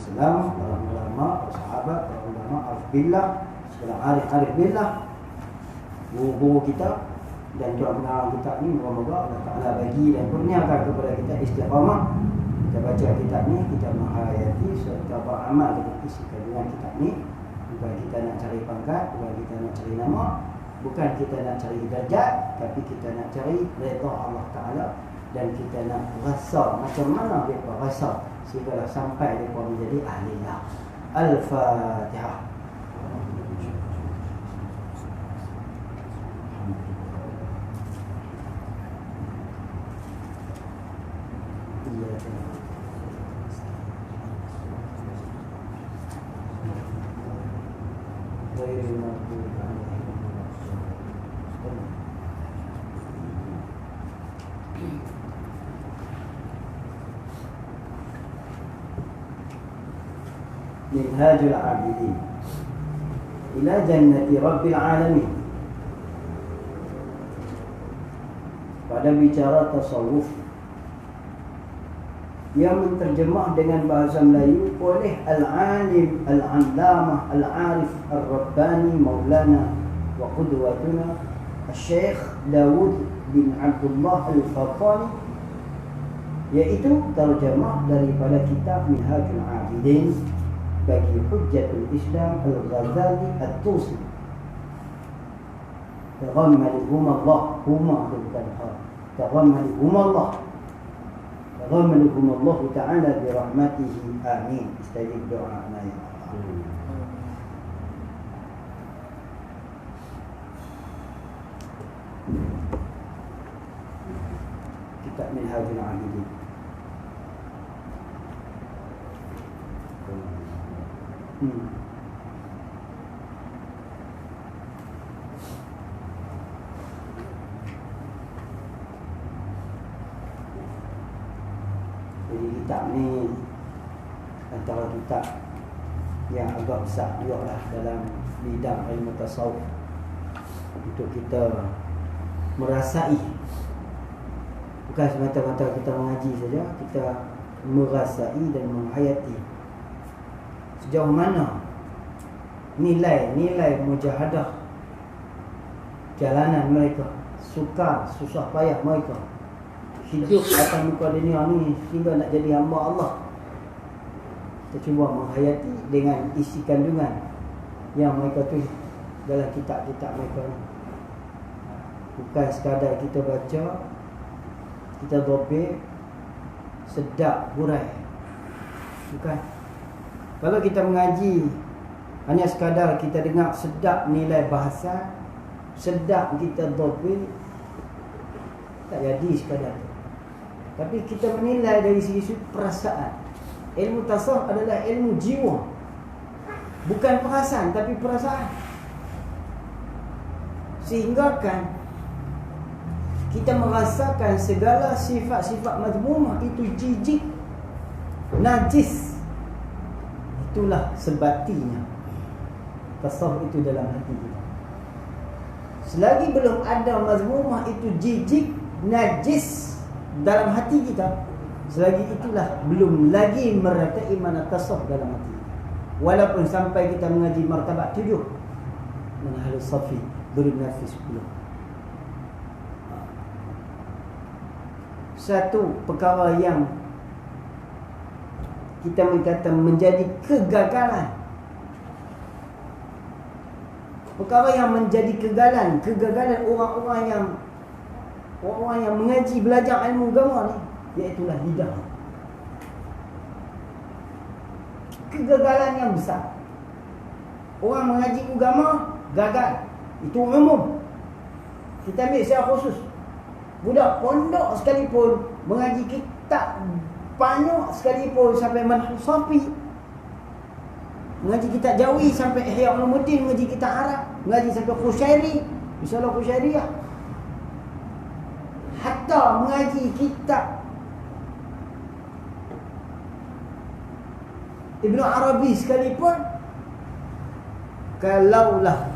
Wasallam, para ulama, para sahabat, para ulama arif billah, segala arif billah, guru-guru kita dan tuan pengarang kitab ni. Moga-moga Allah Ta'ala bagi dan kurniakan kepada kita istiqamah. Kita baca kitab ni, kita menghayati serta beramal dengan isi kandungan kitab ni. Bukan kita nak cari pangkat, bukan kita nak cari nama, bukan kita nak cari darjat, tapi kita nak cari redha Allah Ta'ala. Dan kita nak rasa macam mana mereka rasa sehinggalah sampai mereka menjadi ahlilah. Al-Fatihah. Minhajul Abidin ila jannati Rabbil Alamin. Pada bicara tasawuf yang menterjemah dengan bahasa Melayu oleh Al-Alim Al-Allamah Al-Arif Al-Rabbani Maulana wa Qudwatuna Al-Syekh Dawud bin Abdullah Al-Fatani, iaitu terjemah daripada kitab Minhajul Abidin bagi Hujjatul Islam Al-Ghazali At-Tusi. Taghammalihum Allah, huma bukan ha. Taghammalihum Allah. Taghammalihum Allah Ta'ala bi rahmatihi. Amin. Istajib doa-na ya Allah. Kitab Minhajul Abidin. Jadi kitab ni antara kitab yang agak besar juga lah dalam bidang ilmu tasawuf untuk kita merasai. Bukan semata-mata kita mengaji saja, kita merasai dan menghayati sejauh mana nilai mujahadah jalanan mereka, sukar susah payah mereka hidup atas muka dunia ni sehingga nak jadi hamba Allah. Kita cuba menghayati dengan isi kandungan yang mereka tulis dalam kitab-kitab mereka ni. Bukan sekadar kita baca, kita dobek, sedap, hurai. Bukan. Kalau kita mengaji hanya sekadar kita dengar sedap nilai bahasa, sedap kita dobek, tak jadi sekadar tu. Tapi kita menilai dari segi perasaan. Ilmu tasawuf adalah ilmu jiwa. Bukan perasaan tapi perasaan. Sehingga kan kita merasakan segala sifat-sifat mazmumah itu jijik, najis. Itulah sebatinya tasawuf itu dalam hati kita. Selagi belum ada mazmumah itu jijik, najis dalam hati kita, selagi itulah belum lagi meratai mana tasawuf dalam hati kita. Walaupun sampai kita mengaji martabat 7 Manhalus Safi belum nafis 10. Satu perkara yang kita berkata menjadi kegagalan, perkara yang menjadi kegagalan orang-orang yang mengaji belajar ilmu agama ni, iaitulah lidah. Kegagalan yang besar. Orang mengaji agama gagal, itu umum. Kita ambil secara khusus. Budak pondok sekalipun mengaji kitab banyak sekalipun sampai Manhaj Safi, mengaji kitab Jawi sampai Ihya Ulumuddin, mengaji kitab Arab, mengaji sampai Qushairi, Risalah Qushairiyah, hatta mengaji kitab Ibn Arabi sekalipun, kalaulah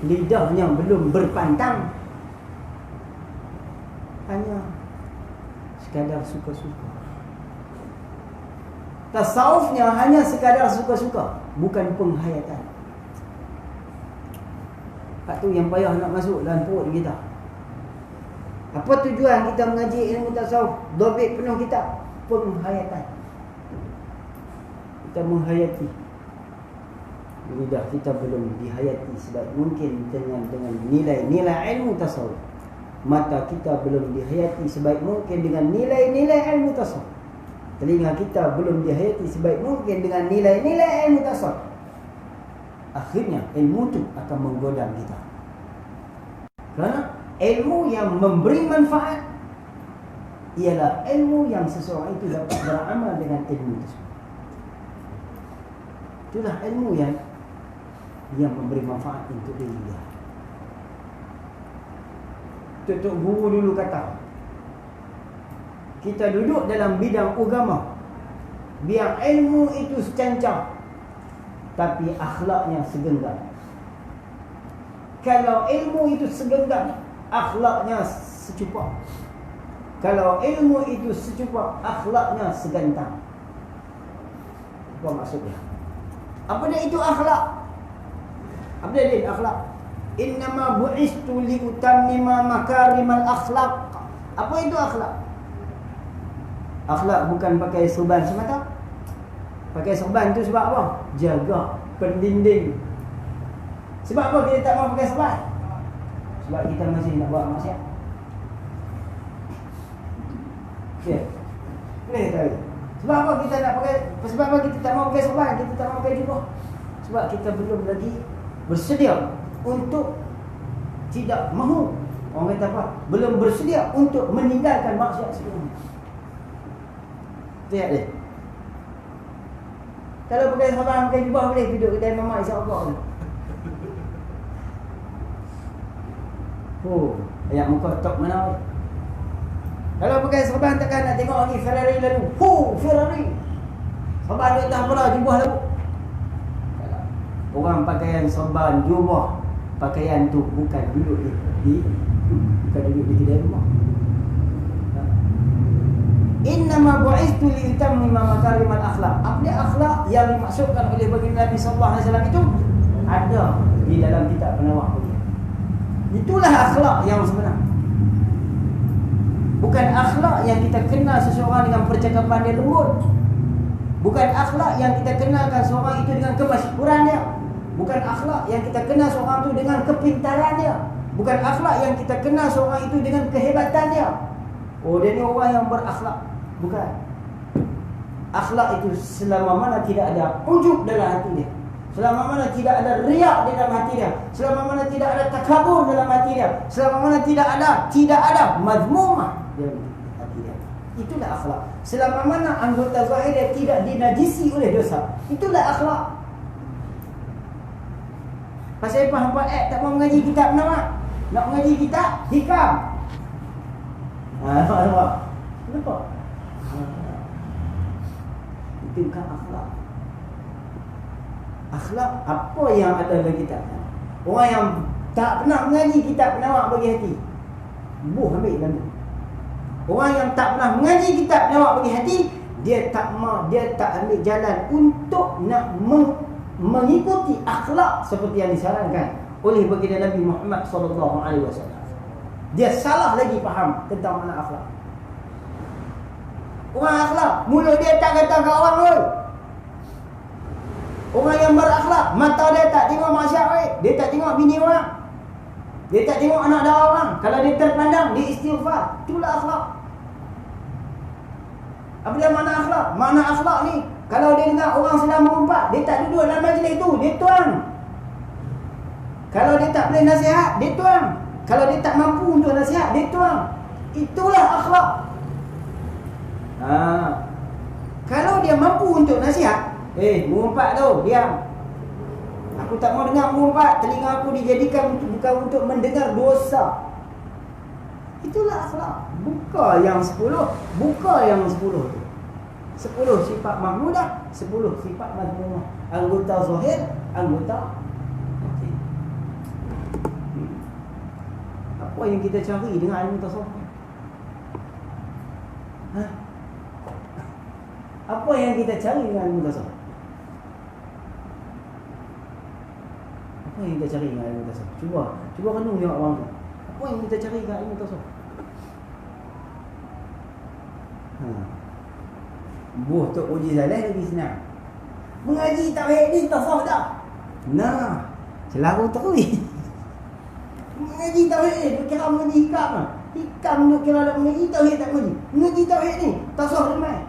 lidahnya belum berpantang, hanya sekadar suka-suka, Tasawufnya hanya sekadar suka-suka, bukan penghayatan. Hak tu yang payah nak masuk dalam perut kita. Apa tujuan kita mengaji ilmu tasawuf? Dobit penuh kita penghayatan. Kita menghayati. Lidah kita belum dihayati sebaik mungkin dengan nilai-nilai ilmu tasawuf. Mata kita belum dihayati sebaik mungkin dengan nilai-nilai ilmu tasawuf. Telinga kita belum dihayati sebaik mungkin dengan nilai-nilai ilmu tasawuf. Akhirnya ilmu itu akan menggodam kita. Kerana ilmu yang memberi manfaat ialah ilmu yang seseorang itu dapat beramal dengan ilmu tersebut. Itulah ilmu yang memberi manfaat untuk diri dia. Tok guru dulu kata, kita duduk dalam bidang agama, biar ilmu itu secancang, tapi akhlaknya segenggam. Kalau ilmu itu segenggam, akhlaknya secupak. Kalau ilmu itu secupak, akhlaknya segantang. Apa maksudnya? Apa dia itu akhlak? Apa dia akhlak? Innama bu'istu liutammima makarimal akhlak. Apa itu akhlak? Akhlak bukan pakai serban semata. Pakai serban tu sebab apa? Jaga, pendinding. Sebab apa kita tak mahu pakai serban? Sebab kita masih nak buat maksiat. Ya. Boleh tahu. Sebab apa kita nak pakai? Sebab apa kita tak mahu pakai serban? Kita tak mahu pakai jubah. Sebab kita belum lagi bersedia untuk tidak mahu. Orang kata apa? Belum bersedia untuk meninggalkan maksiat sebelum. Lihat dia. Kalau pakai serban, pakai jubah boleh duduk kedai mamak insya-Allah. Oh, ayat muka top mana? Kalau pakai serban takkan nak tengok lagi Ferrari lalu. Ferrari. Serban di atas pula jubah lalu. Orang pakaian serban jubah, pakaian tu bukan duduk bukan duduk di kedai rumah. Innama bu'istu liutammima makarimal akhlak. Apa dia akhlak yang dimaksudkan oleh baginda Nabi sallallahu alaihi wasallam itu ada di dalam kitab penawar beliau. Itulah akhlak yang sebenar. Bukan akhlak yang kita kenal seseorang dengan percakapan dia lembut. Bukan akhlak yang kita kenalkan seorang itu dengan kemasyhuran dia. Bukan akhlak yang kita kenal seorang itu dengan kepintaran dia. Bukan akhlak yang kita kenal seorang itu dengan kehebatan dia. Oh, dia ni orang yang berakhlak. Bukan. Akhlak itu selama mana tidak ada ujub dalam hati dia, selama mana tidak ada riak di dalam hati dia, selama mana tidak ada takabur dalam hati dia, selama mana tidak ada mazmumah dalam hati dia, itulah akhlak. Selama mana anggota zahir dia tidak dinajisi oleh dosa, itulah akhlak. Pasal apa hampa tak mau mengaji kitab nama, nak mengaji kitab hikam. Nampak? Kenapa? Itu bukan akhlak. Akhlak apa yang ada dalam kitab? Orang yang tak pernah mengaji kitab penawar bagi hati, buh ambil dalam. Orang yang tak pernah mengaji kitab penawar bagi hati, dia tak ambil jalan untuk nak mengikuti akhlak seperti yang disarankan oleh baginda Nabi Muhammad sallallahu alaihi wasallam. Dia salah lagi faham tentang makna akhlak. Orang akhlak, mulut dia tak kata kat orang pun. Orang yang berakhlak, mata dia tak tengok masyarakat, dia tak tengok bini orang, dia tak tengok anak dara orang. Kalau dia terpandang, dia istighfar. Itulah akhlak. Apa dia makna akhlak? Makna akhlak ni, kalau dia dengar orang sedang mengumpat, dia tak duduk dalam majlis itu, dia tuang. Kalau dia tak boleh nasihat, dia tuang. Kalau dia tak mampu untuk nasihat, dia tuang. Itulah akhlak. Kalau dia mampu untuk nasihat, mengumpat tu, diam. Aku tak mau dengar mengumpat. Telinga aku dijadikan bukan untuk mendengar dosa. Itulah akhlak. Buka yang 10. Buka yang 10 tu. 10 sifat mahmudah, 10 sifat mazmumah. Anggota zahir, anggota batin. Apa yang kita cari dengan ilmu tasawuf? Apa yang kita cari dengan ilmu tasawuf? Apa yang kita cari dengan ilmu tasawuf? Cuba renung tengok orang tu. Apa yang kita cari dengan ilmu tasawuf? Buh Tok Uji Saleh lagi senang. Mengaji tauhid ni tasawuf dah. Nah, selalu terus. Mengaji tauhid ni kira mengaji hikam lah. Hikam tu kira nak mengaji tauhid tak mengaji. Mengaji tauhid ni tasawuf demai.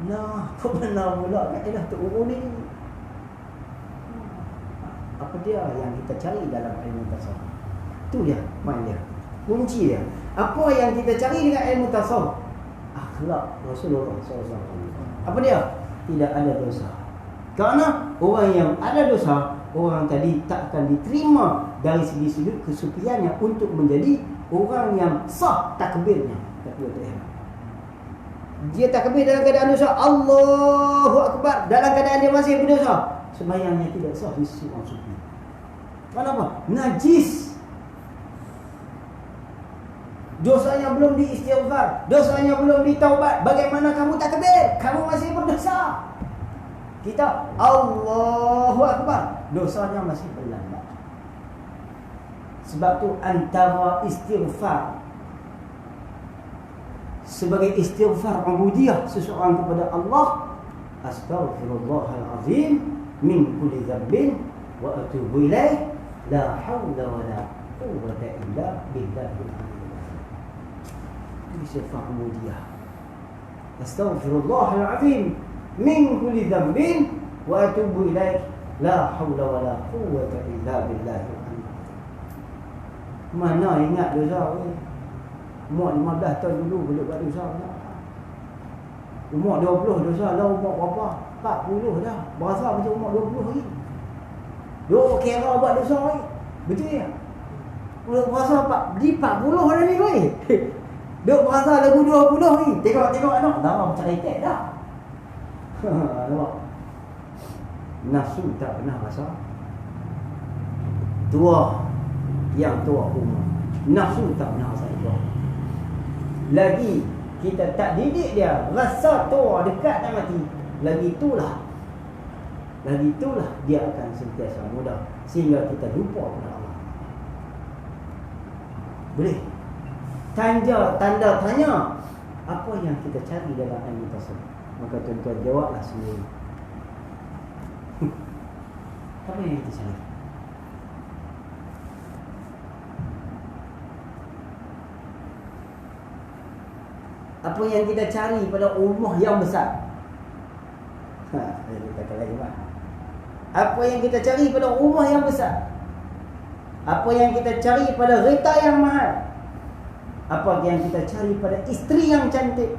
Nah, kau benar pula kat dia Tok Guru ni. Apa dia yang kita cari dalam ilmu tasawuf? Tu dia, main dia. Kunci dia. Apa yang kita cari dengan ilmu tasawuf? Akhlak Rasulullah SAW. Apa dia? Tidak ada dosa. Kerana orang yang ada dosa, orang tadi tak akan diterima dari segi sudut kesuciannya untuk menjadi orang yang sah takbirnya. Dia takbir dalam keadaan dosa, Allahu Akbar, dalam keadaan dia masih berdosa, sembahyangnya tidak sah di sisi orang sufi. Kenapa? Najis. Dosanya belum diistighfar, dosanya belum ditaubat. Bagaimana kamu takbir? Kamu masih berdosa. Kita Allahu Akbar, dosanya masih berlambat. Sebab tu antara istighfar sebagai istighfar ubudiyah seseorang kepada Allah, astaghfirullahalazim min kulli dhanbin wa atubu ilaih, la haula wala quwwata illa billahil aliyyil azim. Istighfar ubudiyah, astaghfirullahalazim min kulli dhanbin wa atubu ilaih, la haula wala quwwata illa billahil aliyyil azim. Mana ingat dosa ni? Umur 15 tahun dulu boleh buat dosa tak? Umur 20 dosa lah, umur berapa? 40 dah. Berasa macam umur 20 lagi. Duk kira buat dosa lagi. Betul ya? Berasa di 40 dah ni weh. Duk berasa lagu 20 ni. Tengok anak. Dah macam retek dah. Nampak? Nafsu tak pernah rasa tua. Yang tua umur. Nafsu tak pernah rasa tua. Lagi kita tak didik dia rasa tua dekat nak mati, lagi itulah dia akan sentiasa muda sehingga kita lupa pada Allah. Boleh tanda tanya apa yang kita cari dalam ilmu tasawuf? Maka tuan-tuan jawablah sendiri. Apa yang kita cari? Apa yang kita cari pada rumah yang besar? Kita kata lagi pak. Apa yang kita cari pada rumah yang besar? Apa yang kita cari pada kereta yang mahal? Apa yang kita cari pada isteri yang cantik?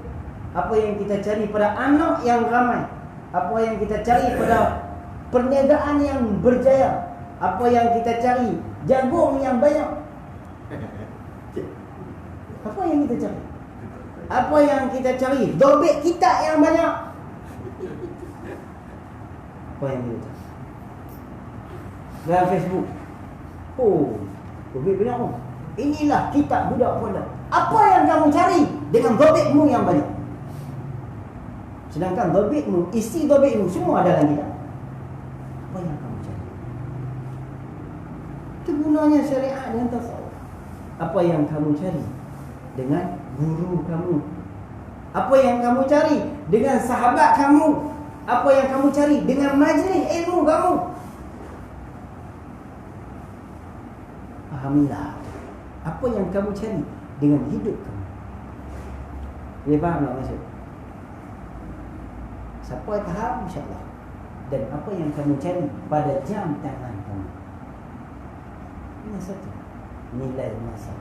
Apa yang kita cari pada anak yang ramai? Apa yang kita cari pada perniagaan yang berjaya? Apa yang kita cari? Jagung yang banyak. Apa yang kita cari? Apa yang kita cari? Dobit kita yang banyak. Apa yang kita cari? Dalam Facebook. Oh, dobit banyak pun. Inilah kitab budak pondok. Apa yang kamu cari dengan dobitmu yang banyak? Sedangkan dobitmu, isi dobitmu semua ada dalam kitab. Apa yang kamu cari? Itu gunanya syariat dan tasawuf. Apa yang kamu cari dengan guru kamu? Apa yang kamu cari dengan sahabat kamu? Apa yang kamu cari dengan majlis ilmu kamu? Fahamilah apa yang kamu cari dengan hidup kamu. Dia faham tak maksud? Siapa yang faham insyaAllah. Dan apa yang kamu cari pada jam tangan kamu. Ini satu nilai masa,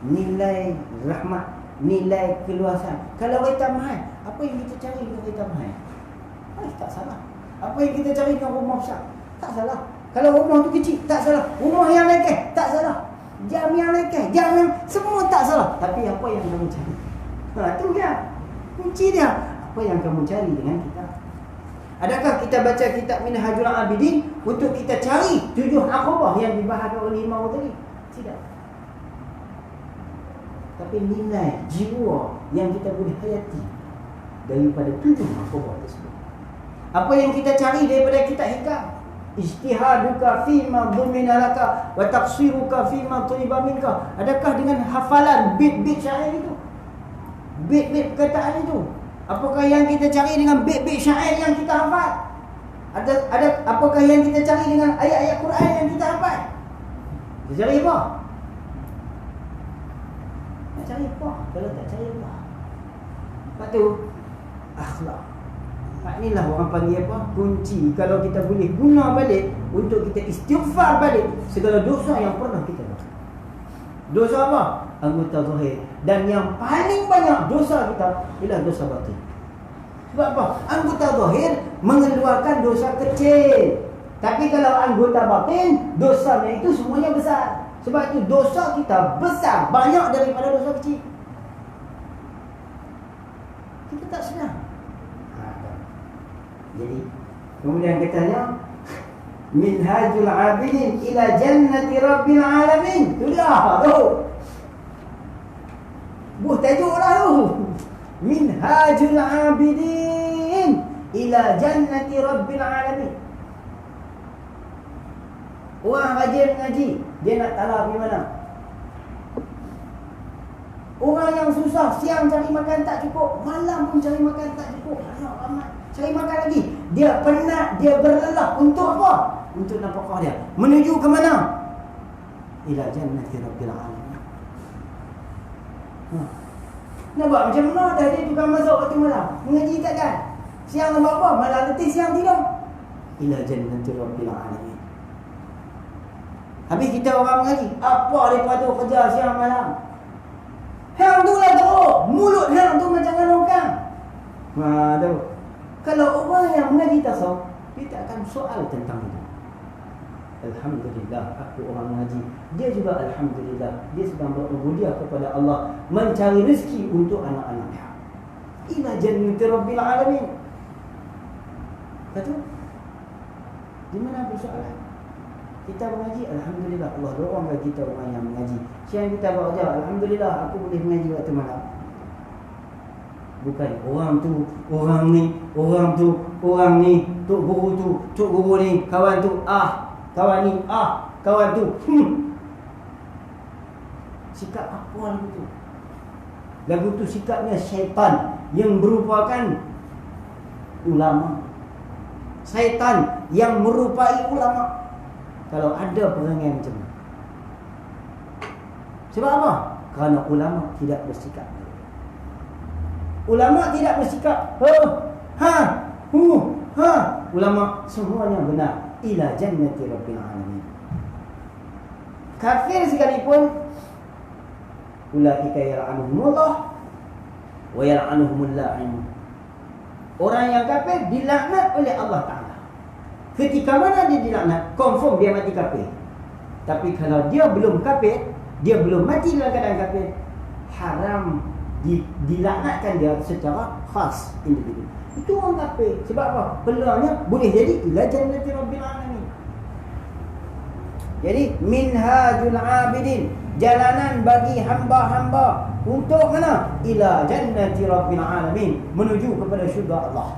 nilai rahmat, nilai keluasan. Kalau kereta mahal, apa yang kita cari dengan kereta mahal? Tak salah. Apa yang kita cari dengan rumah besar? Tak salah. Kalau rumah tu kecil, tak salah. Rumah yang lekeh, tak salah. Jam yang lekeh, jam yang semua tak salah. Tapi apa yang kamu cari? Tu dia kunci dia. Apa yang kamu cari dengan kita? Adakah kita baca kitab Minhajul Abidin untuk kita cari 7 akobah yang dibahas oleh Imam tadi? Tidak. Tapi nilai jiwa yang kita boleh hayati, daripada 7 makhraj tersebut. Apa yang kita cari daripada kitab hikam? Ijtihaduka fima dhumina laka wa taqsiruka fima tuliba minka. Adakah dengan hafalan bait-bait syair itu? Bait-bait perkataan itu? Apakah yang kita cari dengan bait-bait syair yang kita hafal? Ada apakah yang kita cari dengan ayat-ayat Quran yang kita hafal? Kita cari apa? Nak cari apa? Kalau tak cari apa? Lepas tu akhlak. Inilah orang panggil apa? Kunci. Kalau kita boleh guna balik untuk kita istighfar balik segala dosa yang pernah kita buat. Dosa apa? Anggota zahir. Dan yang paling banyak dosa kita ialah dosa batin. Sebab apa? Anggota zahir mengeluarkan dosa kecil. Tapi kalau anggota batin, dosanya itu semuanya besar. Sebab itu dosa kita besar, banyak daripada dosa kecil. Kita tak sedar. Jadi kemudian katanya minhajul abidin ila jannati rabbil alamin. Itulah tu. Buh tajuklah tu. Minhajul abidin ila jannati rabbil alamin. Orang rajin mengaji, dia nak tahu pergi mana? Orang yang susah, siang cari makan tak cukup, malam pun cari makan tak cukup, ramai cari makan lagi. Dia penat, dia berlelah. Untuk apa? Untuk nafkah dia. Menuju ke mana? Ila jannati rabbil alamin. Nampak macam mana dah dia tukang masak waktu malam. Mengaji takkan? Siang nak apa? Malam letih, siang tidur. Ila jannati rabbil alamin. Habis kita orang mengaji, apa daripada kerja siang malam? Hang tu lah teruk. Mulut hang tu macam ngelongkang. Tu. Kalau orang yang mengaji tasawuf, dia tak akan soal tentang itu. Alhamdulillah, aku orang mengaji. Dia juga alhamdulillah, dia sedang berubudiyah kepada Allah, mencari rezeki untuk anak-anaknya. Ila jannati rabbil alamin. Kata, di mana persoalan? Kita mengaji, alhamdulillah, Allah dorongkan kita orang yang mengaji. Siang kita bekerja, alhamdulillah, aku boleh mengaji waktu malam. Bukan orang tu, orang ni, orang tu, orang ni, tok guru tu, tok guru ni, kawan tu, kawan ni, kawan tu. Sikap apa lagu tu? Lagu tu sikapnya syaitan yang merupakan ulama. Syaitan yang merupai ulama. Kalau ada perangai macam ni. Sebab apa? Kerana ulama tidak bersikap. Ulama tidak bersikap ulama semuanya benar. Ila jannati rabbil alamin. Kafir sekalipun, ulaika yal'anuhumullah wa yal'anuhumul la'in. Orang yang kafir dilaknat oleh Allah Ta'ala. Ketika mana dia dilaknat, confirm dia mati kafir. Tapi kalau dia belum kafir, dia belum mati dalam keadaan kafir, haram dilaknatkan dia secara khas individu. Itu orang kafir. Sebab apa? Peluangnya boleh jadi ila jannati rabbil alamin. Jadi minhajul abidin, jalanan bagi hamba-hamba untuk mana? Ila jannati rabbil alamin, menuju kepada syurga Allah.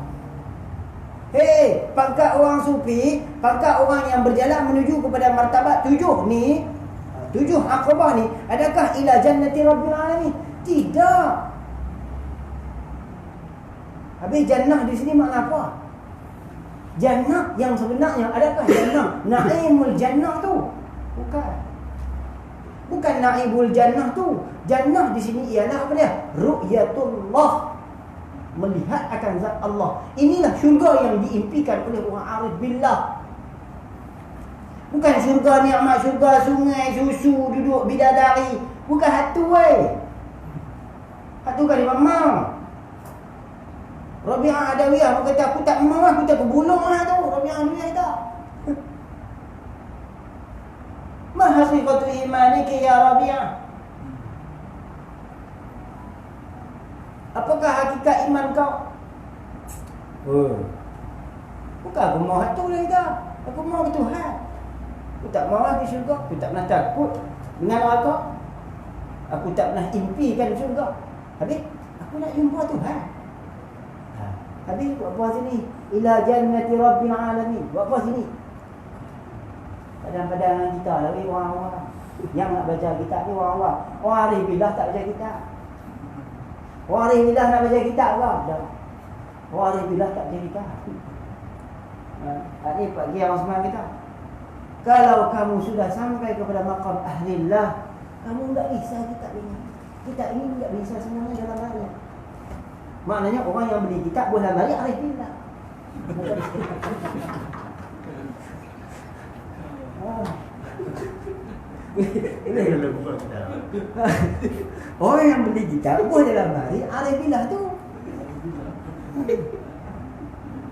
Hei, pangkat orang sufi, pangkat orang yang berjalan menuju kepada martabat 7 ni, 7 aqabah ni, adakah ila jannati rabbil alamin? Tidak. Habis jannah di sini makna apa? Jannah yang sebenarnya, adakah jannah naimul jannah tu? Bukan. Bukan naimul jannah tu. Jannah di sini ialah apa dia? Ru'yatullah, melihat akan zat Allah. Inilah syurga yang diimpikan oleh orang arif billah. Bukan syurga nikmat, syurga sungai, susu, duduk bidadari. Bukan hatu weh. Hatu kan Imam Mau. Rabi'ah Adawiyah, aku kata aku tak mau, aku tak kebulung lah tu. Rabi'ah Adawiyah tak. Ma haqiqatu imanika ya Rabi'ah? Apakah hakikat iman kau? Bukan aku mau hatu lah kita. Aku mau ke Tuhan. Aku tak mau di syurga. Aku tak pernah takut dengan neraka. Aku tak pernah impikan syurga. Habis aku nak jumpa Tuhan. Habis buat apa sini? Ila jannati rabbil alamin. Buat apa sini? Padang-padang kita lah orang-orang. Yang nak baca kitab ni orang-orang. Orang arif billah tak baca kitab. Orang arif billah nak baca kitab ke? Tak. Orang arif billah tak baca kitab. Ini Pak Kiai Osman kita. Kalau kamu sudah sampai kepada maqam ahlillah, kamu tak risau kitab ini. Kitab ini tak bisa semuanya dalam hari. Maknanya orang yang beli kitab boleh balik arif billah. Orang yang beli kitab boleh dalam hari arif billah tu.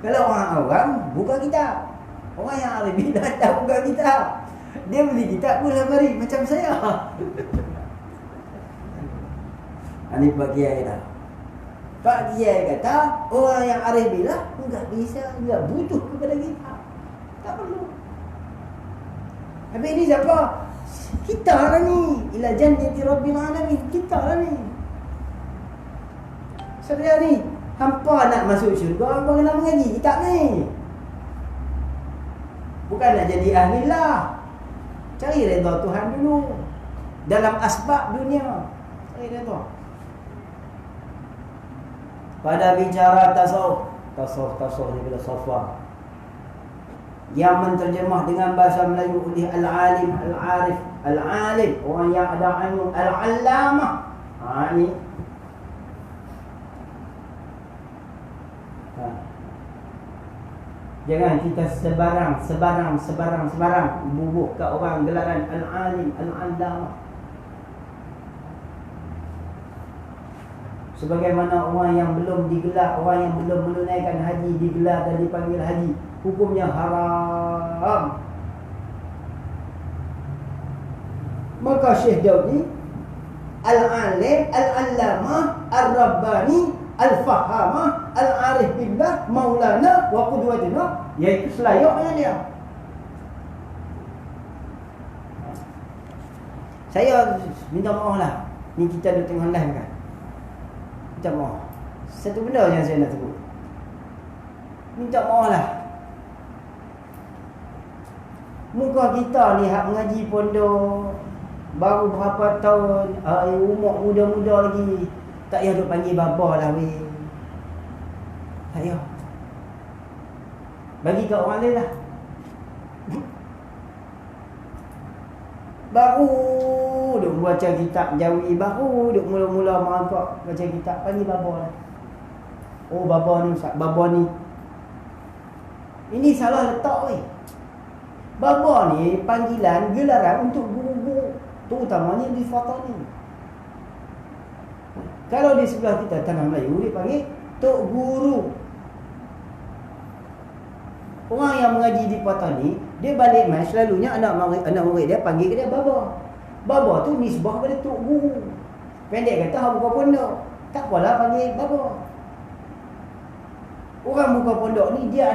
Kalau orang awam buka kitab. Orang yang arif billah tak buka kitab. Dia beli kitab pun dalam hari macam saya. Ini Pak Kiai dah. Pak Kiai kata orang yang arif billah enggak bisa, enggak butuh kepada kitab. Tak perlu. Habis ini siapa? Kita lah ni. Ila jannati rabbil alamin. Kita lah ni. Sebenarnya ni, hampa nak masuk syurga, hampa kena mengaji kitab ni. Bukan nak jadi ahlillah. Cari redha Tuhan dulu. Dalam asbab dunia. Cari redha. Pada bicara tasawuf ni bila sofa yang menterjemah dengan bahasa Melayu oleh al-alim, al-arif, al-alim, orang yang ada ilmu, al-allamah. Ni jangan kita sebarang bubuh kat orang gelaran al-alim, al-allamah. Sebagaimana orang yang belum digelar, orang yang belum menunaikan haji digelar dan dipanggil haji, hukumnya haram. Maka Syekh Daud ni al-alim, al-allamah, ar-rabbani, al-fahamah, al-arif billah, maulana wa qudwatuna, iaitu selayaknya dia. Saya minta maaf lah, ni kita duduk tengah live kan. Minta maaf. Satu benda yang saya nak sebut. Minta maaf lah. Muka kita ni hak mengaji pondok baru berapa tahun, umur muda-muda lagi, tak payah duk panggil baba lah weh. Tak payah. Bagi kat orang lain lah. Baru duk baca kitab Jawi, baru duk mula-mula merangkak baca kitab, panggil baba lah. Oh baba ni, baba ni. Ini salah letak weh. Baba ni panggilan, gelaran untuk guru-guru, terutamanya di Fatani. Kalau di sebelah kita tanah Melayu dia panggil tok guru. Orang yang mengaji di Fatani, dia balik mai selalunya anak murid dia panggil dia baba. Baba tu nisbah pada tok guru. Pendek kata hang buka pondok, tak apalah panggil baba. Orang buka pondok ni dia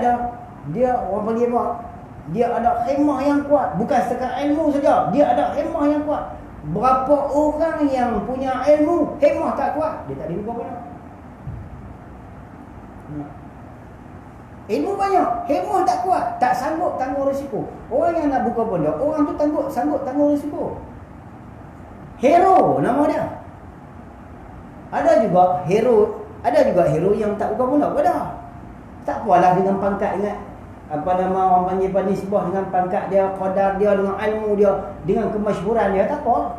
orang panggil apa? Dia ada khemah yang kuat. Bukan setakat ilmu saja, dia ada khemah yang kuat. Berapa orang yang punya ilmu, khemah tak kuat, dia tak boleh buka pondok. Ilmu banyak, khemah tak kuat, tak sanggup tanggung risiko. Orang yang nak buka pondok, orang tu sanggup tanggung risiko. Hero nama dia. Ada juga hero yang tak buka pondok. Ada. Tak apalah dengan pangkat, ingat apa nama orang panggil panisbah, dengan pangkat dia, qadar dia, dengan ilmu dia, dengan kemasyhuran dia, tak apa.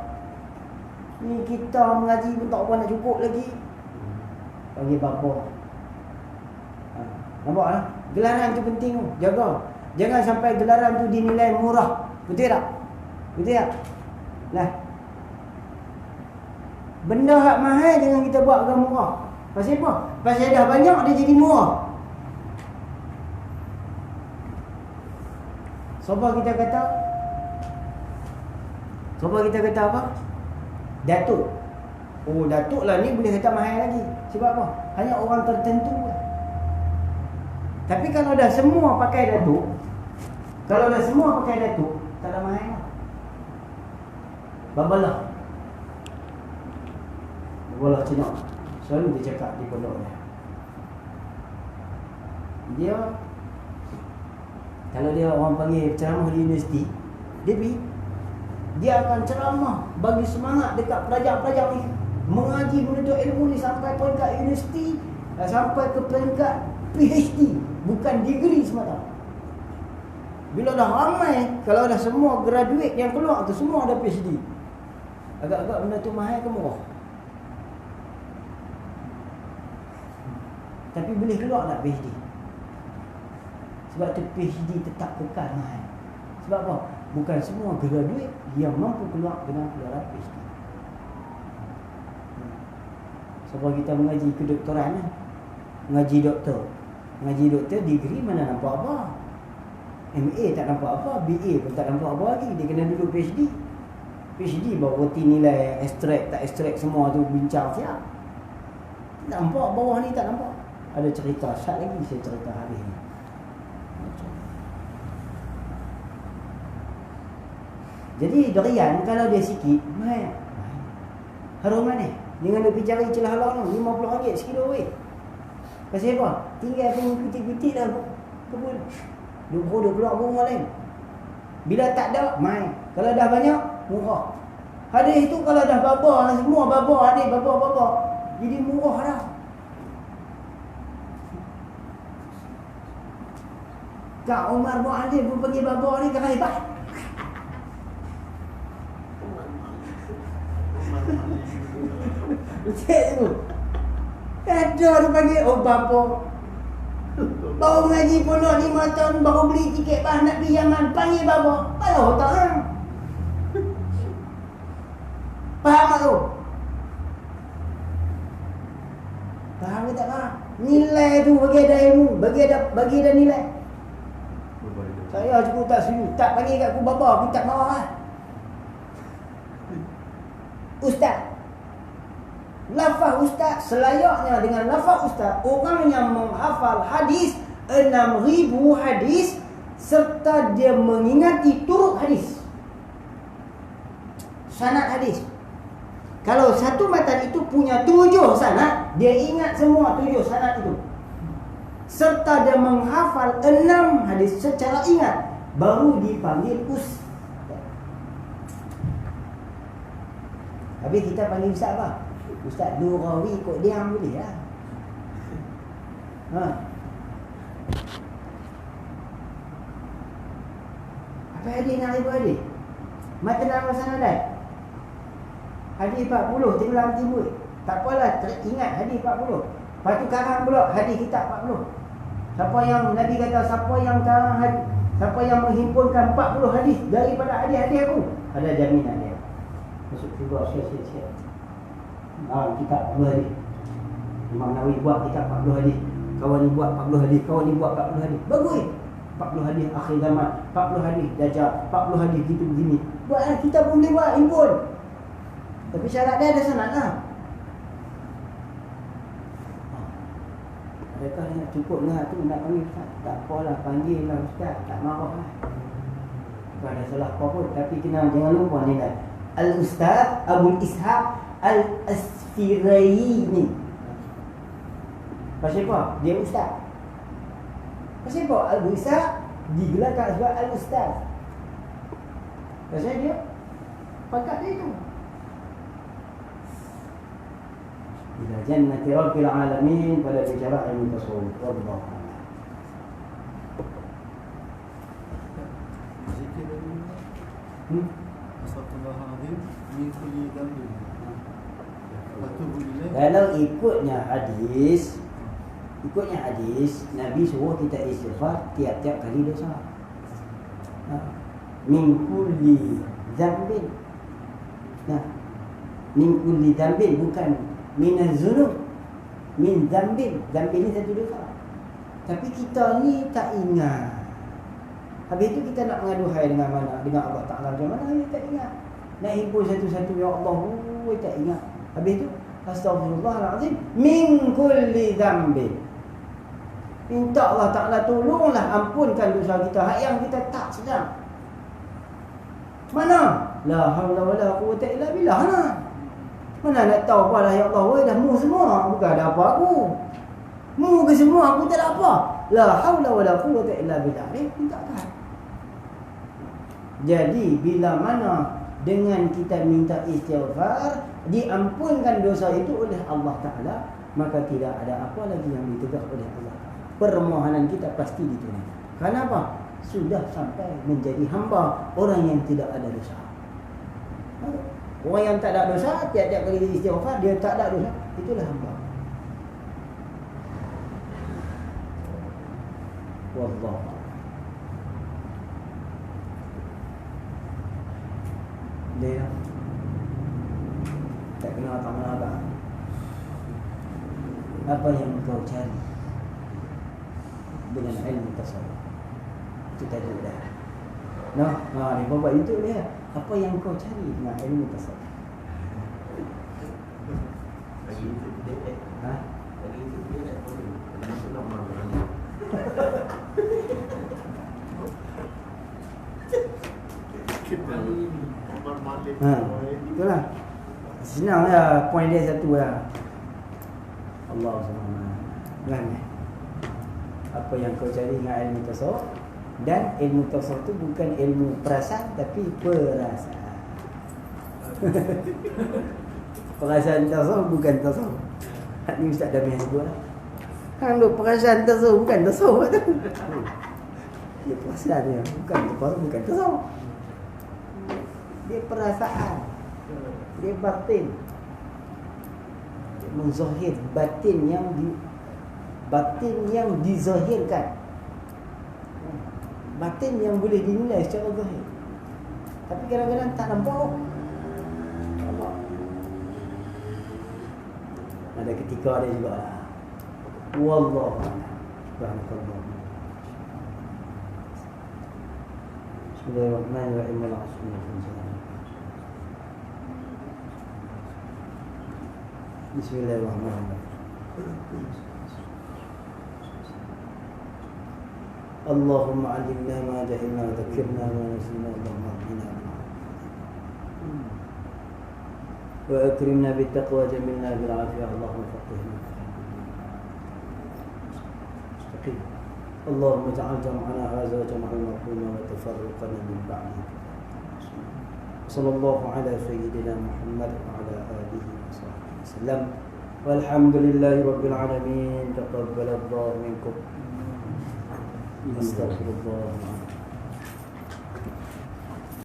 Ni kita mengaji pun tak apa nak cukup lagi. Panggil bapa. Nampak lah? Gelaran tu penting tu, jaga. Jangan sampai gelaran tu dinilai murah. Betul tak? Betul tak? Lah. Benda hak mahal jangan kita buat agak murah. Pasal apa? Pasal dah banyak dia jadi murah. Siapa kita kata apa? Datuk. Oh, datuk lah ni boleh kata mahal lagi. Sebab apa? Hanya orang tertentu lah. Tapi kalau dah semua pakai datuk, tak ada mahal lah. Babalah Cina selalu dia cakap di pondok ni, Dia kalau dia orang panggil ceramah di universiti, dia akan ceramah bagi semangat dekat pelajar-pelajar ni mengaji menuntut ilmu ni sampai peringkat universiti, sampai ke peringkat PhD, bukan degree semata. Bila dah ramai, kalau dah semua graduate yang keluar tu semua ada PhD, agak-agak benda tu mahal ke murah? Tapi boleh keluar tak PhD? Sebab tu PhD tetap kekal mahal. Sebab apa? Bukan semua graduate yang mampu keluar dengan gelar PhD. Sebab kita mengaji kedoktoran, mengaji doktor degree mana nampak apa? MA tak nampak apa, BA pun tak nampak apa lagi. Dia kena duduk PhD. PhD baru reti nilai ekstrak tak ekstrak semua tu bincang siap. Tak nampak bawah ni, tak nampak. Ada cerita sat lagi saya cerita hari ni. Jadi durian kalau dia sikit, mahal. Harum mana? Dengan dia pergi cari celah halal ni RM50 sekilo weh. Pasal apa? Tinggal pun kutik-kutik dah kebun. Dia keluar rumah lain. Bila tak ada, main. Kalau dah banyak, murah. Hadis tu kalau dah babah semua, babah hadis, babah. Jadi murah dah. Kak Umar bin Ali pun pergi babah ni kan hebat. Cik tu. Ada dia panggil bapa. Baru ngaji pondok 5 tahun, baru beli tiket bas nak pergi Yaman, panggil bapa. Kalau otak kan. Faham tak tu? Faham ke tak faham? Nilai tu bagi ada ilmu, bagi ada nilai. Saya cukup tak setuju. Tak panggil kat aku bapa, aku tak marah lah. Ustaz. Lafaz ustaz selayaknya dengan lafaz ustaz orang yang menghafal hadis 6,000 hadis serta dia mengingati turuk hadis, sanad hadis. Kalau satu matan itu punya 7 sanad, dia ingat semua 7 sanad itu, serta dia menghafal 6 hadis secara ingat, baru dipanggil ustaz. Habis kita panggil ustaz apa? Ustaz Durawi kot diam boleh lah. Apa hadis nak ibu hadis? Matan dalam sanadat. Hadis 40 tenggelam timbul. Tak apalah, ingat hadis 40. Lepas tu karang pula hadis kitab 40. Siapa yang Nabi kata siapa yang karang hadis, siapa yang menghimpunkan 40 hadis daripada hadis-hadis aku, ada jaminan dia masuk syurga siap-siap. Kitab 40 hadis. Imam Nawawi buat kitab 40 hadis. Kawan ni buat 40 hadis, kawan ni buat 40 hadis. Bagus. 40 hadis akhir zaman, 40 hadis Dajjal, 40 hadis gitu begini. Buatlah, kita pun boleh buat, himpun. Tapi syarat dia ada sanad lah. Adakah nak cukup nak tu nak panggil ustaz? Tak apalah, panggil lah ustaz, tak marah lah. Tak ada salah apa pun, tapi kena jangan lupa ni kan. Al-Ustaz Abu Ishaq Al-Asfiraini. Pasal apa? Dia ustaz. Pasal apa? Abu Ishaq digelarkan sebagai Al-Ustaz. Pasal dia pangkat dia itu. Ila jannati rabbil alamin, pada bicara ilmu tasawuf. Wallahu a'lam. Astagfirullahaladzim min kulli dhanbin. Kalau ikutnya hadis, Nabi suruh kita istighfar tiap-tiap kali dosa. Min kulli dhanbin. Min kulli dhanbin, bukan minaz zunub. Min dhanbin. Dhanbin ni satu dosa. Tapi kita ni tak ingat. Habis itu kita nak mengaduhai dengan mana? Dengan Allah Ta'ala macam mana? Kita tak ingat. Nak himpun satu-satu, ya Allah, tak ingat. Habis itu, astagfirullahaladzim, min kulli dhanbin. Minta Allah Ta'ala tolonglah ampunkan dosa kita, hak yang kita tak sedang. Mana? La hawla wa la quwwata illa billah. Mana nak tahu apa lah, ya Allah, dah mu semua, bukan ada apa aku. Mu ke semua, aku tak ada apa. la haula wala quwwata illa billah. Minta tahan. Jadi bila mana dengan kita minta istighfar, diampunkan dosa itu oleh Allah Ta'ala, maka tidak ada apa lagi yang ditegak oleh Allah. Permohonan kita pasti ditunaikan. Kenapa? Sudah sampai menjadi hamba orang yang tidak ada dosa. Orang yang tak ada dosa, tiap-tiap kali dia istighfar, dia tak ada dosa, itulah hamba. Wallahu dia tak kenal tak kenal abang. Apa yang kau cari dengan ilmu tasawuf? Itu tadi dah. Ni bapak itu dia. Apa yang kau cari dengan ilmu tasawuf? Lagi itu dia. Ha? Lagi itu dia tak boleh. Itu nama orang. Kita Malik. Itulah. Senang lah, poin dia satu lah. Allah SWT. Apa yang kau cari dengan ilmu tasawuf? Dan ilmu tasawuf tu bukan ilmu perasaan, tapi perasaan. Perasaan tasawuf bukan tasawuf. Ni Ustaz Damian sebut lah. Hang duk perasaan tasawuf bukan tasawuf tu. Dia perasaan dia, bukan tasawuf. Dia perasaan. Dia batin. Dia menzahir batin yang dizahirkan. Batin yang boleh dinilai secara zahir. Tapi kadang-kadang tak nampak. Ada ketika dia juga lah. Wallahu a'lam. Subhanallah. Bismillahirrahmanirrahim. Bismillahirrahmanirrahim. Allahumma 'allimna ma jahilna wa dhakkirna ma nasina Allahumma ahdina wa akrimna bittaqwa jamilna bil 'afiyah Allahumma faqihna mustaqim. Allahumma ij'al jam'ana hadha jam'an marhuma wa tafarruqana min ba'di. Sallallahu ala sayyidina Muhammad wa ala alihi wa sahbihi wasallam. Walhamdulillahi rabbil alamin. Taqabbalallahu minkum. Astaghfirullah.